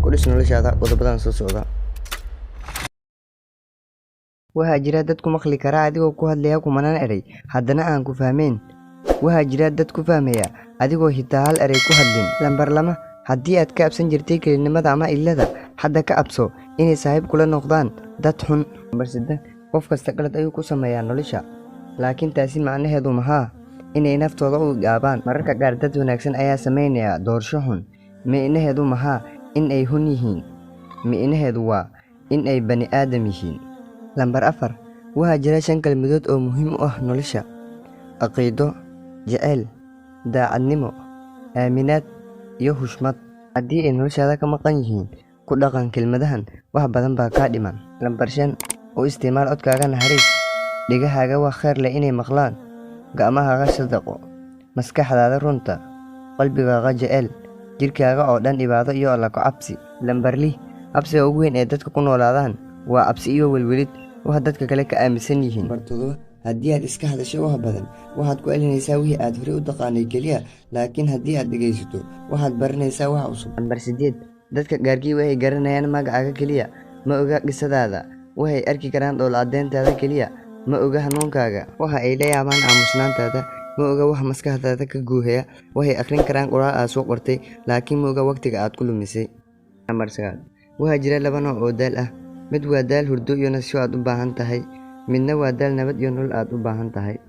ku dhis noloshaada qodobadan soo socda. Waxaa jira dad ku maqli kara adigoo ku hadlaya kumanaan eray haddana aan ku fahmeyn. Waxaa jira dad ku fahmaya adigoo hitaa hal eray ku hadlin. Lambar lama, haddii aad ka absan jirtay kelinimada ama ilada, hadda ka abso inay saaxiib kula noqdaan dad xun. Lambar 3, qof kasta qalad ayuu ku sameeyaa nolosha, laakiin taasi macnaheedu maha inay naftooda u gaabaan. Mararka qaar dad wanaagsan ayaa sameynaya doorasho xun. Micnaheedu maha in ay hun yihiin, micnaheedu waa in ay bani aadam yihiin. Lambar 4, waxaa jira 5 kelmadood oo muhiim u ah nolosha: caqiido, jacayl, daacadnimo, aaminaad iyo xushmad. Haddii ay noloshaada ka maqan yihiin, ku dhaqan kelmadahan, wax badan baa kaa dhiman. Lambar 5, u isticmaal codkaaga naxariis. Dhegahaaga waa khayr leh inay maqlaan, gacmahaaga sadaqo, maskaxdaada runta, qalbigaaga jecel, jirkaaga oo dhan cibaado iyo alla ka cabsi. Lambar 6, cabsiga ugu weyn ee dadka ku noolaadaan waa cabsi iyo welwelid wax dadka kale ka aaminsan yihiin. Lambar 7, haddii aad iska hadasho wax badan, waxaad ku celinaysaa wixii aad horey u taqaanay keliya, laakiin haddii aad dhegaysato, waxaad baranaysaa wax cusub. Lambar 8, dadka qaarkii waxay garanayaan magacaaga keliya, ma oga qisadaada. Waxay arki karaan dhool caddeyntaada keliya, ma oga hanuunkaaga. Waxa ay la yaabaan aamusnaantaada, ma oga wax maskaxdaada ka guuhaya. Waxay akhrin karaan qoraal aad soo qortay, laakiin ma oga waqtiga aad ku lumisay. Lambar 9, waxaa jira 2 nooc oo daal ah. Mid waa daal hurdo iyo nasasho aad u baahan tahay, midna waa daal nabad iyo nolol aad u baahan tahay.